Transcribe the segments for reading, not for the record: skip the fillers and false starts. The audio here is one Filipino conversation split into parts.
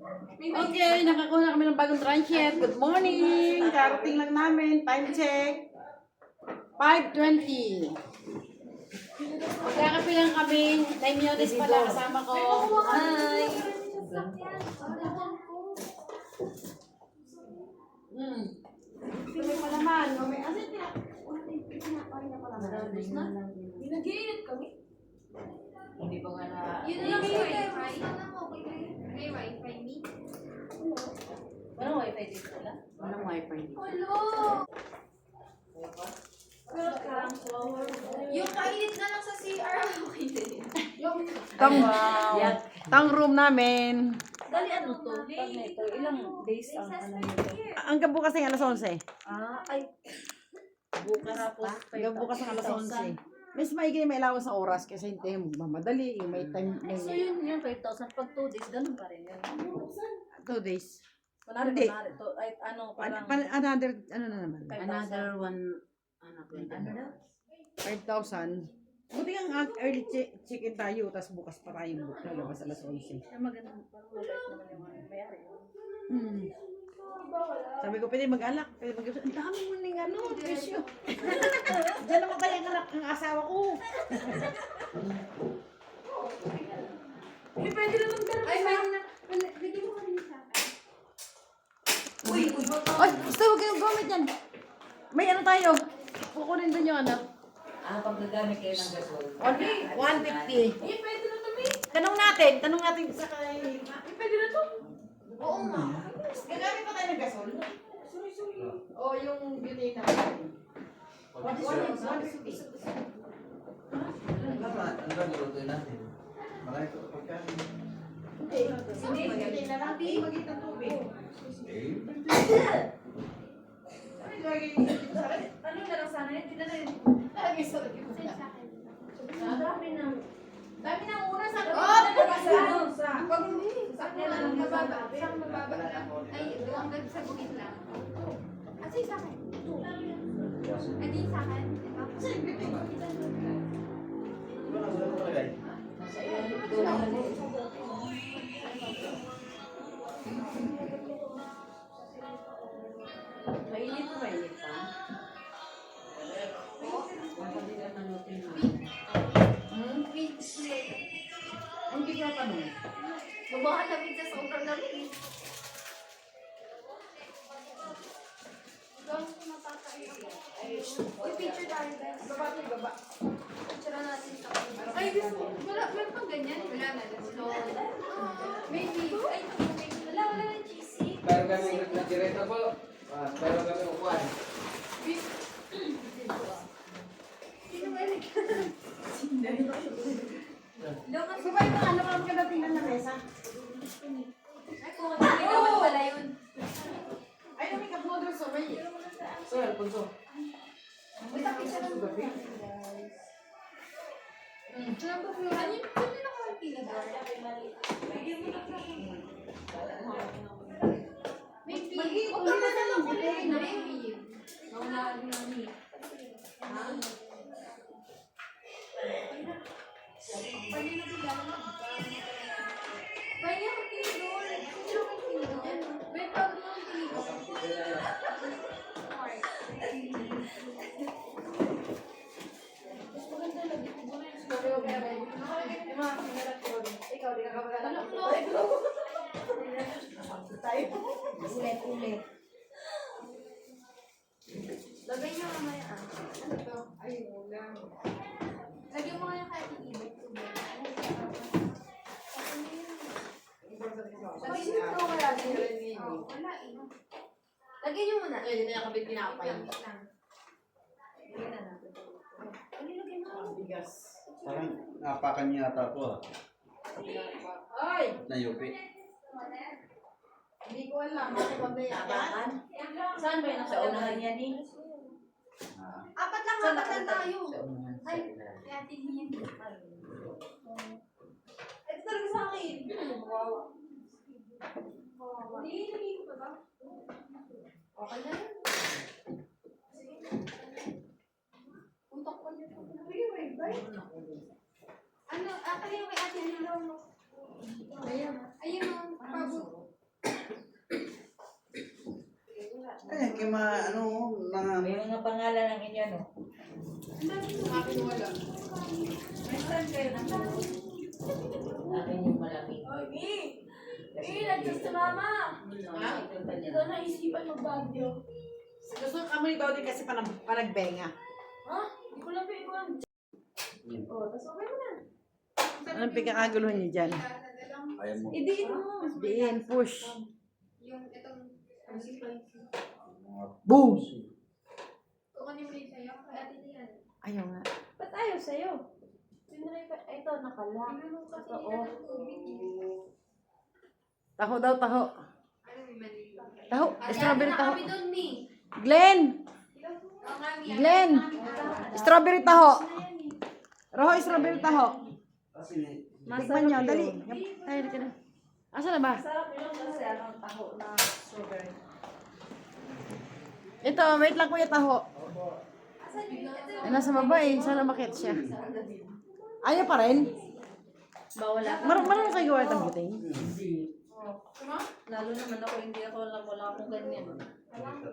Okay, nakakuha na kami ng bagong transient. Good morning! Karating lang namin. Time check. 5:20. Magkakape lang kami. Time Yones pala kasama ko. Hi! Tuloy pa naman. Asin pinakain na pala. Nag-iinit kami. Hindi pa nga na... Yun na lang yung wifi. May wifi ni. Walang wifi dito wala? Walang wifi dito. Hello! Welcome. Yung kainit na lang sa CR. Okay din. Tang room namin. Dali ano to? Pag nito, ilang days ang ano nito? Hanggang bukas ng alas 11. Ay. Bukas pa? Hanggang bukas ng alas 11. Mas maigi may allowance sa oras kasi hindi mamadali. Yung may time. So yun yung 5,000. Pag 2 days, ganun pa rin yan. 2 days. Kunwari, to, ay, ano, parang... Another, ano na naman? 5,000. Another one, ano daw? 5,000. Buti ang early check-in tayo, tapos bukas pa tayo nalabas alas 11. Maganda, parang mabait naman yung mayari. Sabi ko, pwede mag-alak. Pwede mag-alak. Ang dami mo ning ano, presyo. Diyan naman tayo ang asawa ko. Pwede na lang pero. Ay, mayroon na. Bigyan mo kami sa akin. Uy, basta huwag kayong gamit yan. May ano tayo. Kukunin doon yung ano. Pag nagamit kayo ng gasol. Only 150. Pwede na kami. Tanong natin sa kay... Pwede na to. Oo nga. Gagamit pa tayo ng gasol? O yung beauty natin. 150. Ang gagawin natin. Marami ko pagkain. Hindi na lang. Magit ng tubig. Ano na lang sana yun? Hindi na rin. Lagi sa lagi. Dami na. Dami na una sa Pag mababa. Sa mababa lang. Ay, hanggang sa bukid lang. Asa yung sa akin? Ay, di sa akin. Ito. Sa beauty. Nasa ilalim ito naman eh. Mainit pa. Makadilan ng lutin mo. Hindi ko tanong. Babahan namin sa sobrang lamig. Uy, picture tayo guys. Baba. Picture natin sa ay, wala pang ganyan. Wala na. So, maybe. Ay, wala ng cheesy. Pero kami nagkireta po. Pero kami upuan. Sino ba yun? Kasi ba yung ano pa maganda tingnan na mesa? Ay, kung ano naman pala yun. Ay, may kapodro sa may. Sir, Alfonso. Wait, picture lang natin guys. Ano na nakakalpilidor? Maybe. Huwag ka na lang kulay na maybe. Mawala ng heat. Pwede na sila. Pwede ako tinidor. Sino kayo tinidor? Wait, bago mo ang tinidor. Ikaw, di ka kamalala. Ulit. Lagay niyo mamaya ah. Ano to? Ay, wala. Lagyan mo kaya kahit i-ibig. Lagyan niyo ito wala din. Wala eh. Lagyan niyo muna. Ay, hindi na kabit pinapay. Lagyan na natin. Lagyan mo. Bigas. Parang napakan niya ata po. Ay! Nayupi. Hindi ko alam. Ako ba ba yan? Saan ba yun? Sa unahan yan eh? Apat lang tayo. Ay, kaya tingin. Ito talaga sa akin. Wow. Hindi ko pa ba? Okay na yun. Puntok ko nito. Ano, kaya may ate nila. Ayun, ayun, pabot. mga ano, na May mga pangalan ng inyo, no? Akin wala. May stand kayo ng buhok. Akin yung malaki. Nag-just mama. Ha? Ito na isipan mag-Baguio. Gusto kami ni Dodi kasi panagbenga. Ha? Hindi ko lang pinikuhan. Oh, tas okay mo na. Anong pinakaguluhan niyo dyan? ayaw mo. Idiin mo. Diin, push. Yung itong... Boom! Kukunin mo rin sa'yo. Ate niyan. Ayaw nga. Ba't ayaw sa'yo? Tinry pa. Ito, nakala. Ito, oh. Taho daw, taho. Ano may mali? Taho. Strawberry taho. Kami doon, Mi. Glenn! Oo nga, Mi. Glenn! Strawberry taho. Roho, strawberry taho. Kasi, Tikman nyo, dali. Tayo ka na. Asa na ba? Sarap yun kasi ano, taho na strawberry. Ito, wait lang kuya taho. Ay, nasa baba eh. Sana makit siya. Ayaw pa rin. Bawal ako. Marunong kayo gawa ng buting. Lalo naman ako, hindi ako alam, wala akong ganyan.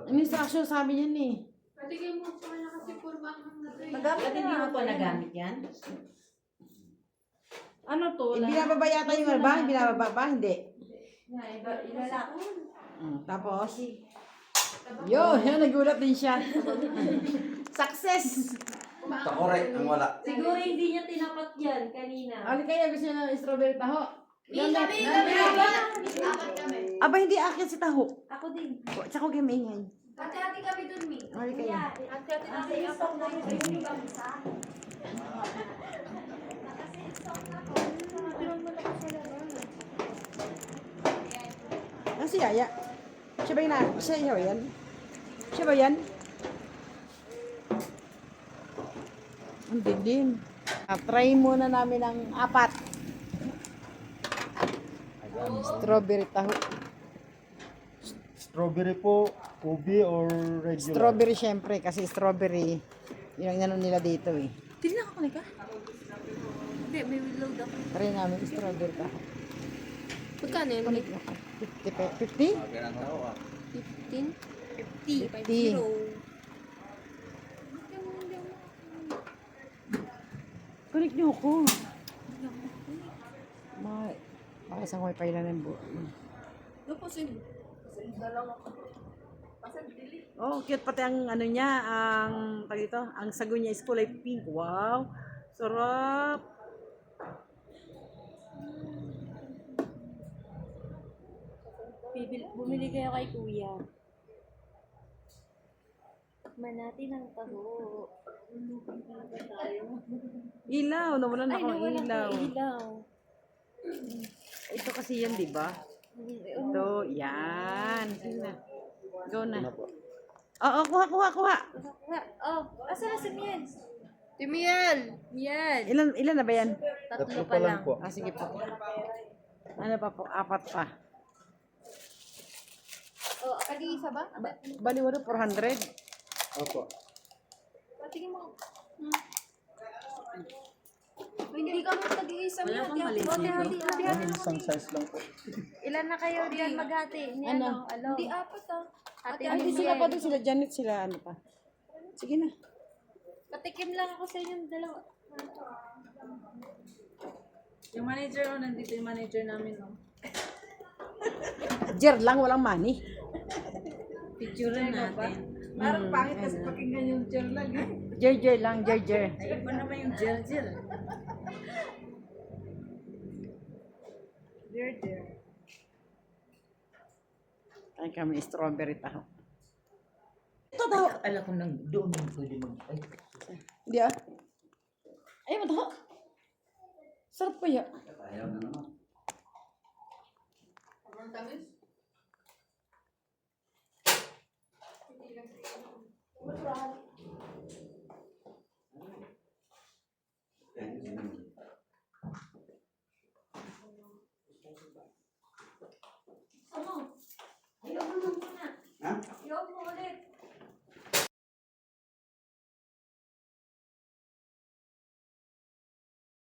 Ang instruction sabi niyan eh. Patigay mo sa kanya kasi purma ang natin. Magamit Ba't hindi mo pa nagamit yan? Ano to? Wala. Binababa yata yung ano ba? Binababa ba? Hindi. Ilalak. Tapos, yun, nagulat din siya. Success! takore, ang wala. Siguro hindi niya tinapat yan kanina. Ali kaya gusto niya ng strawberry taho? Mi, kami, apat kami. Aba, hindi akin si taho. Ako din. Tsaka huwag kayo maingay. Hati-hati kami doon, Mi. Ali kaya. Ate-ate na sa isang na yung isa. Si Yaya. Siya ba yun? Siya ba yan? Siya ba yan? Ang dilim. Try muna namin ang 4. Strawberry taho. Strawberry po, Kobe or regular? Strawberry syempre kasi strawberry yun ang ano nila dito eh. Hindi na ako ka? Hindi, may reload ako. Try namin strawberry taho. Pagkano yun? Kunik na ka. 50? 50? Magandang tao ah. 15? 50. Kunik niyo ako. Baka isang wifi lang ng buo. Oh, cute pati ang ano niya, ang tag ito, ang sago niya is kulay pink. Wow. Sarap. Bumili kayo kay kuya. Tikman natin ang taho. Ilaw, nawalan Ay, ako ng nawala ilaw. ko ilaw. Ito kasi yan, di ba? Ito, yan. Sige na. Go na. Oo, kuha. Oh, asa na si Miel? Si Miel! Miel! Ilan na ba yan? Tatlo pa lang. po. Ah, sige po. Ano pa po? 4 pa. Oh, kadi-isa ba? Bali, 400. Opo. Patingin mo. Hindi kami tag-iisa. Wala kang maliit dito. Isang size lang po. Ilan na kayo diyan maghati? Ni Ano? Alo. Hindi, apat ah. Hati Ay, ni di sila pa Miel. doon, sila Janet, sila ano pa. Sige na. Patikim lang ako sa inyong dalawa. Yung manager, oh, nandito yung manager namin, oh. Jer lang, walang money. Picture natin. Parang pangit kasi pakinggan yung chair lang. Jer lang, jer. Ay, iba naman yung gel. Dear. Ay kami, strawberry taho. Ito taho. Alam ko nang doon pwede mag... Ay, Hindi ah. Ay, mataho. Sarap pa ya. Ayaw na naman. Ang tamis. Hindi lang.